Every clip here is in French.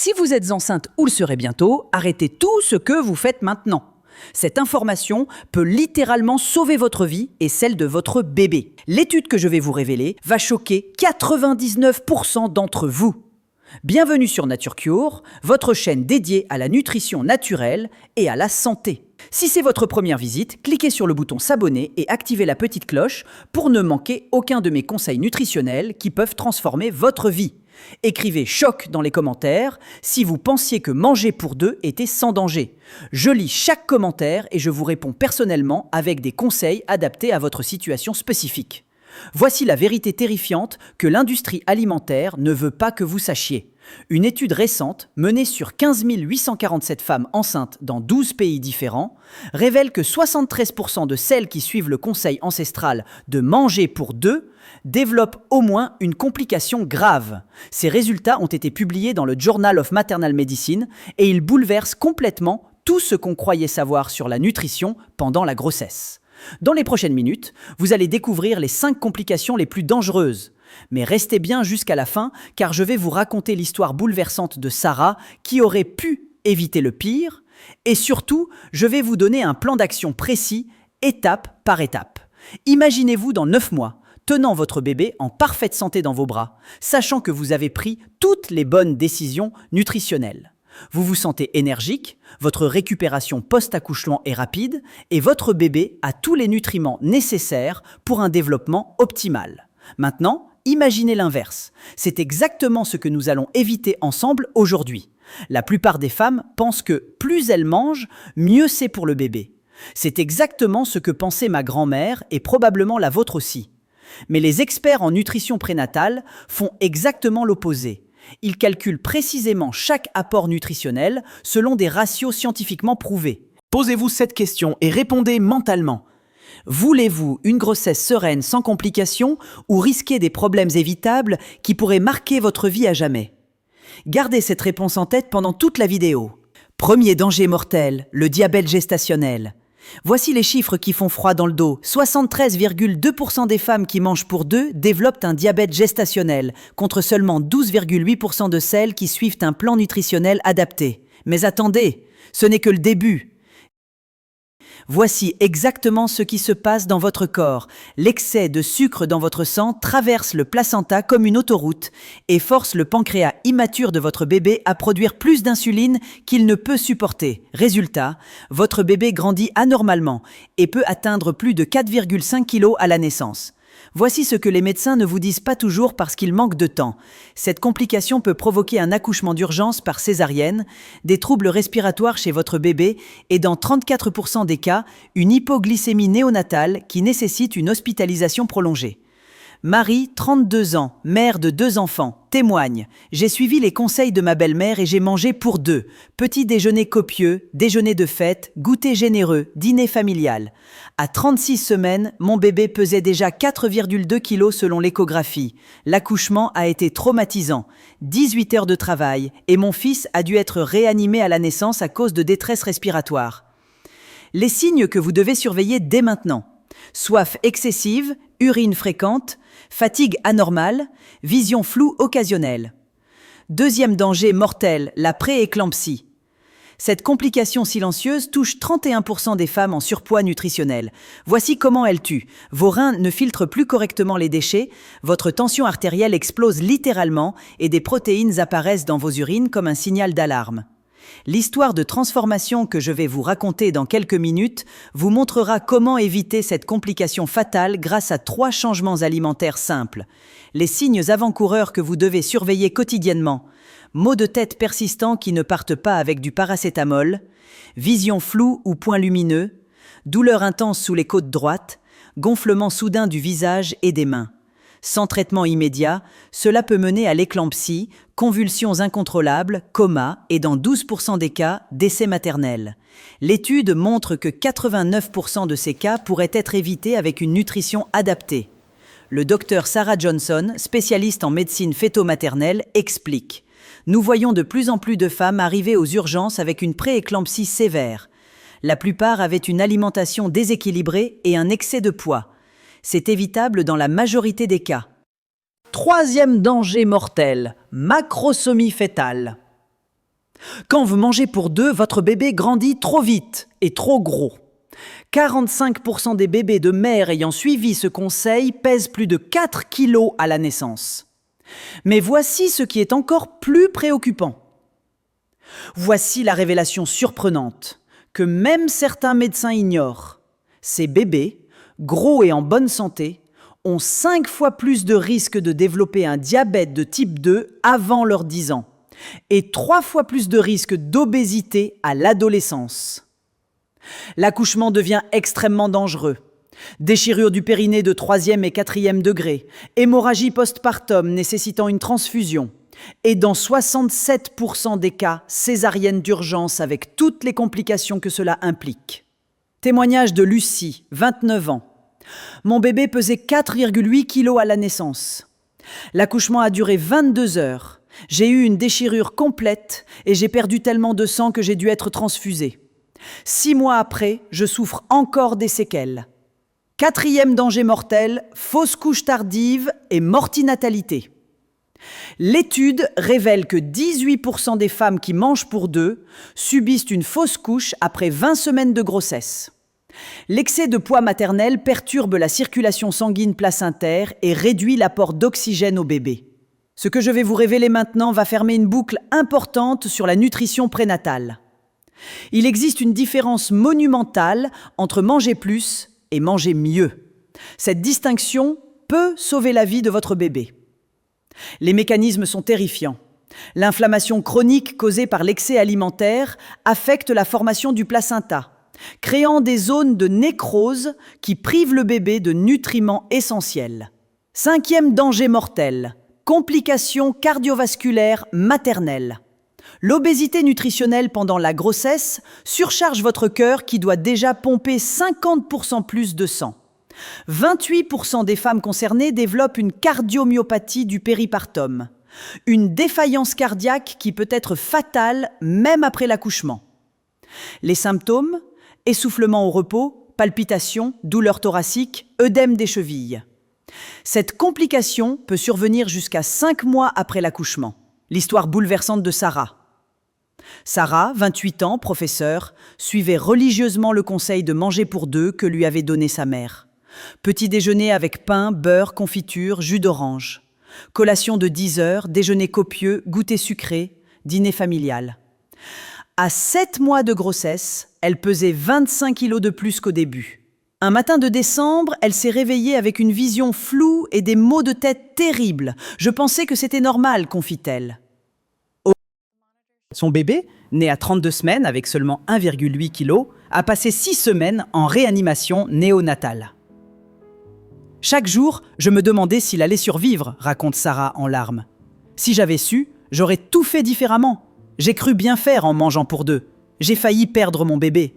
Si vous êtes enceinte ou le serez bientôt, arrêtez tout ce que vous faites maintenant. Cette information peut littéralement sauver votre vie et celle de votre bébé. L'étude que je vais vous révéler va choquer 99% d'entre vous. Bienvenue sur NatureCure, votre chaîne dédiée à la nutrition naturelle et à la santé. Si c'est votre première visite, cliquez sur le bouton s'abonner et activez la petite cloche pour ne manquer aucun de mes conseils nutritionnels qui peuvent transformer votre vie. Écrivez choc dans les commentaires si vous pensiez que manger pour deux était sans danger. Je lis chaque commentaire et je vous réponds personnellement avec des conseils adaptés à votre situation spécifique. Voici la vérité terrifiante que l'industrie alimentaire ne veut pas que vous sachiez. Une étude récente, menée sur 15 847 femmes enceintes dans 12 pays différents, révèle que 73% de celles qui suivent le conseil ancestral de manger pour deux développent au moins une complication grave. Ces résultats ont été publiés dans le Journal of Maternal Medicine et ils bouleversent complètement tout ce qu'on croyait savoir sur la nutrition pendant la grossesse. Dans les prochaines minutes, vous allez découvrir les 5 complications les plus dangereuses. Mais restez bien jusqu'à la fin, car je vais vous raconter l'histoire bouleversante de Sarah qui aurait pu éviter le pire. Et surtout, je vais vous donner un plan d'action précis, étape par étape. Imaginez-vous dans 9 mois, tenant votre bébé en parfaite santé dans vos bras, sachant que vous avez pris toutes les bonnes décisions nutritionnelles. Vous vous sentez énergique, votre récupération post-accouchement est rapide et votre bébé a tous les nutriments nécessaires pour un développement optimal. Maintenant, imaginez l'inverse. C'est exactement ce que nous allons éviter ensemble aujourd'hui. La plupart des femmes pensent que plus elles mangent, mieux c'est pour le bébé. C'est exactement ce que pensait ma grand-mère et probablement la vôtre aussi. Mais les experts en nutrition prénatale font exactement l'opposé. Ils calculent précisément chaque apport nutritionnel selon des ratios scientifiquement prouvés. Posez-vous cette question et répondez mentalement. Voulez-vous une grossesse sereine sans complications ou risquer des problèmes évitables qui pourraient marquer votre vie à jamais? Gardez cette réponse en tête pendant toute la vidéo. Premier danger mortel, le diabète gestationnel. Voici les chiffres qui font froid dans le dos. 73,2% des femmes qui mangent pour deux développent un diabète gestationnel, contre seulement 12,8% de celles qui suivent un plan nutritionnel adapté. Mais attendez, ce n'est que le début. Voici exactement ce qui se passe dans votre corps. L'excès de sucre dans votre sang traverse le placenta comme une autoroute et force le pancréas immature de votre bébé à produire plus d'insuline qu'il ne peut supporter. Résultat, votre bébé grandit anormalement et peut atteindre plus de 4,5 kg à la naissance. Voici ce que les médecins ne vous disent pas toujours parce qu'ils manquent de temps. Cette complication peut provoquer un accouchement d'urgence par césarienne, des troubles respiratoires chez votre bébé et dans 34% des cas, une hypoglycémie néonatale qui nécessite une hospitalisation prolongée. Marie, 32 ans, mère de 2 enfants, témoigne « J'ai suivi les conseils de ma belle-mère et j'ai mangé pour deux. Petit déjeuner copieux, déjeuner de fête, goûter généreux, dîner familial. À 36 semaines, mon bébé pesait déjà 4,2 kg selon l'échographie. L'accouchement a été traumatisant. 18 heures de travail et mon fils a dû être réanimé à la naissance à cause de détresse respiratoire. » Les signes que vous devez surveiller dès maintenant. Soif excessive, urine fréquente, fatigue anormale, vision floue occasionnelle. Deuxième danger mortel, la prééclampsie. Cette complication silencieuse touche 31% des femmes en surpoids nutritionnel. Voici comment elle tue. Vos reins ne filtrent plus correctement les déchets, votre tension artérielle explose littéralement et des protéines apparaissent dans vos urines comme un signal d'alarme. L'histoire de transformation que je vais vous raconter dans quelques minutes vous montrera comment éviter cette complication fatale grâce à 3 changements alimentaires simples. Les signes avant-coureurs que vous devez surveiller quotidiennement. Maux de tête persistants qui ne partent pas avec du paracétamol. Vision floue ou point lumineux. Douleur intense sous les côtes droites. Gonflement soudain du visage et des mains. Sans traitement immédiat, cela peut mener à l'éclampsie, convulsions incontrôlables, coma et dans 12% des cas, décès maternel. L'étude montre que 89% de ces cas pourraient être évités avec une nutrition adaptée. Le docteur Sarah Johnson, spécialiste en médecine fœto-maternelle, explique « Nous voyons de plus en plus de femmes arriver aux urgences avec une prééclampsie sévère. La plupart avaient une alimentation déséquilibrée et un excès de poids. C'est évitable dans la majorité des cas. Troisième danger mortel, macrosomie fœtale. Quand vous mangez pour deux, votre bébé grandit trop vite et trop gros. 45% des bébés de mères ayant suivi ce conseil pèsent plus de 4 kilos à la naissance. Mais voici ce qui est encore plus préoccupant. Voici la révélation surprenante que même certains médecins ignorent. Ces bébés, gros et en bonne santé, ont 5 fois plus de risques de développer un diabète de type 2 avant leurs 10 ans et 3 fois plus de risques d'obésité à l'adolescence. L'accouchement devient extrêmement dangereux. Déchirure du périnée de 3e et 4e degré, hémorragie postpartum nécessitant une transfusion, et dans 67% des cas, césarienne d'urgence avec toutes les complications que cela implique. Témoignage de Lucie, 29 ans. Mon bébé pesait 4,8 kg à la naissance. L'accouchement a duré 22 heures. J'ai eu une déchirure complète et j'ai perdu tellement de sang que j'ai dû être transfusée. 6 mois après, je souffre encore des séquelles. 4e danger mortel, fausse couche tardive et mortinatalité. L'étude révèle que 18% des femmes qui mangent pour deux subissent une fausse couche après 20 semaines de grossesse. L'excès de poids maternel perturbe la circulation sanguine placentaire et réduit l'apport d'oxygène au bébé. Ce que je vais vous révéler maintenant va fermer une boucle importante sur la nutrition prénatale. Il existe une différence monumentale entre manger plus et manger mieux. Cette distinction peut sauver la vie de votre bébé. Les mécanismes sont terrifiants. L'inflammation chronique causée par l'excès alimentaire affecte la formation du placenta, créant des zones de nécrose qui privent le bébé de nutriments essentiels. 5e danger mortel, complications cardiovasculaires maternelles. L'obésité nutritionnelle pendant la grossesse surcharge votre cœur qui doit déjà pomper 50% plus de sang. 28% des femmes concernées développent une cardiomyopathie du péripartum, une défaillance cardiaque qui peut être fatale même après l'accouchement. Les symptômes: essoufflement au repos, palpitations, douleurs thoraciques, œdème des chevilles. Cette complication peut survenir jusqu'à 5 mois après l'accouchement. L'histoire bouleversante de Sarah. Sarah, 28 ans, professeure, suivait religieusement le conseil de manger pour deux que lui avait donné sa mère. Petit déjeuner avec pain, beurre, confiture, jus d'orange. Collation de 10 heures, déjeuner copieux, goûter sucré, dîner familial. À 7 mois de grossesse, elle pesait 25 kilos de plus qu'au début. Un matin de décembre, elle s'est réveillée avec une vision floue et des maux de tête terribles. Je pensais que c'était normal, confie-t-elle. Son bébé, né à 32 semaines avec seulement 1,8 kg, a passé 6 semaines en réanimation néonatale. Chaque jour, je me demandais s'il allait survivre, raconte Sarah en larmes. Si j'avais su, j'aurais tout fait différemment. J'ai cru bien faire en mangeant pour deux. J'ai failli perdre mon bébé.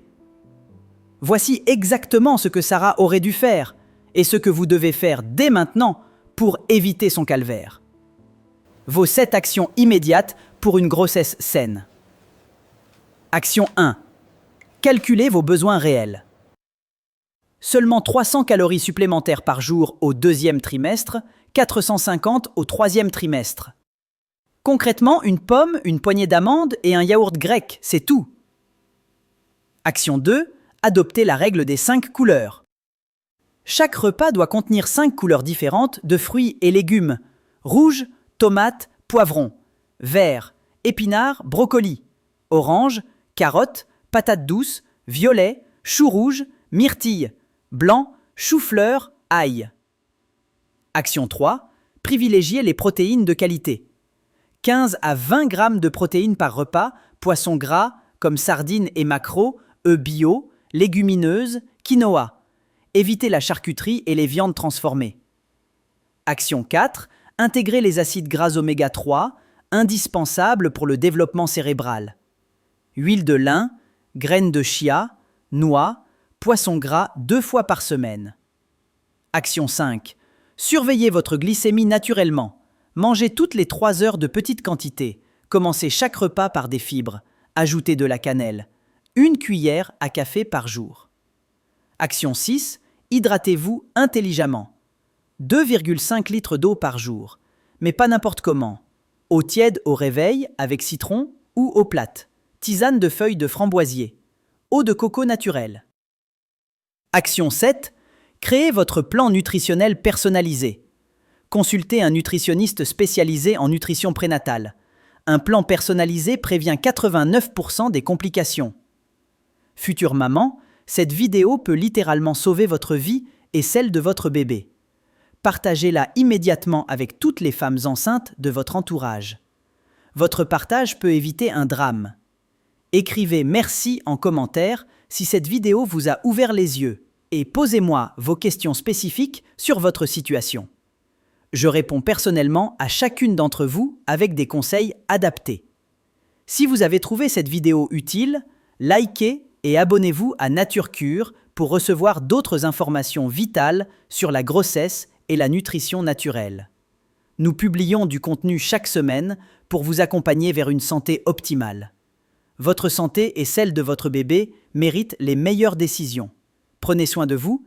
Voici exactement ce que Sarah aurait dû faire et ce que vous devez faire dès maintenant pour éviter son calvaire. Vos 7 actions immédiates pour une grossesse saine. Action 1. Calculez vos besoins réels. Seulement 300 calories supplémentaires par jour au 2e trimestre, 450 au 3e trimestre. Concrètement, une pomme, une poignée d'amandes et un yaourt grec, c'est tout. Action 2. Adoptez la règle des 5 couleurs. Chaque repas doit contenir 5 couleurs différentes de fruits et légumes. Rouge, tomate, poivron. Vert, épinards, brocoli. Orange, carotte, patate douce, violet, chou rouge, myrtille. Blanc, chou-fleur, ail. Action 3. Privilégiez les protéines de qualité. 15 à 20 grammes de protéines par repas, poissons gras comme sardines et maquereaux, œufs bio, légumineuses, quinoa. Évitez la charcuterie et les viandes transformées. Action 4. Intégrez les acides gras oméga 3, indispensables pour le développement cérébral. Huile de lin, graines de chia, noix, poisson gras 2 fois par semaine. Action 5. Surveillez votre glycémie naturellement. Mangez toutes les 3 heures de petites quantités. Commencez chaque repas par des fibres. Ajoutez de la cannelle. 1 cuillère à café par jour. Action 6. Hydratez-vous intelligemment. 2,5 litres d'eau par jour. Mais pas n'importe comment. Eau tiède au réveil avec citron ou eau plate, tisane de feuilles de framboisier, eau de coco naturelle. Action 7. Créez votre plan nutritionnel personnalisé. Consultez un nutritionniste spécialisé en nutrition prénatale. Un plan personnalisé prévient 89% des complications. Future maman, cette vidéo peut littéralement sauver votre vie et celle de votre bébé. Partagez-la immédiatement avec toutes les femmes enceintes de votre entourage. Votre partage peut éviter un drame. Écrivez merci en commentaire si cette vidéo vous a ouvert les yeux et posez-moi vos questions spécifiques sur votre situation. Je réponds personnellement à chacune d'entre vous avec des conseils adaptés. Si vous avez trouvé cette vidéo utile, likez et abonnez-vous à Nature Cure pour recevoir d'autres informations vitales sur la grossesse et la nutrition naturelle. Nous publions du contenu chaque semaine pour vous accompagner vers une santé optimale. Votre santé et celle de votre bébé méritent les meilleures décisions. Prenez soin de vous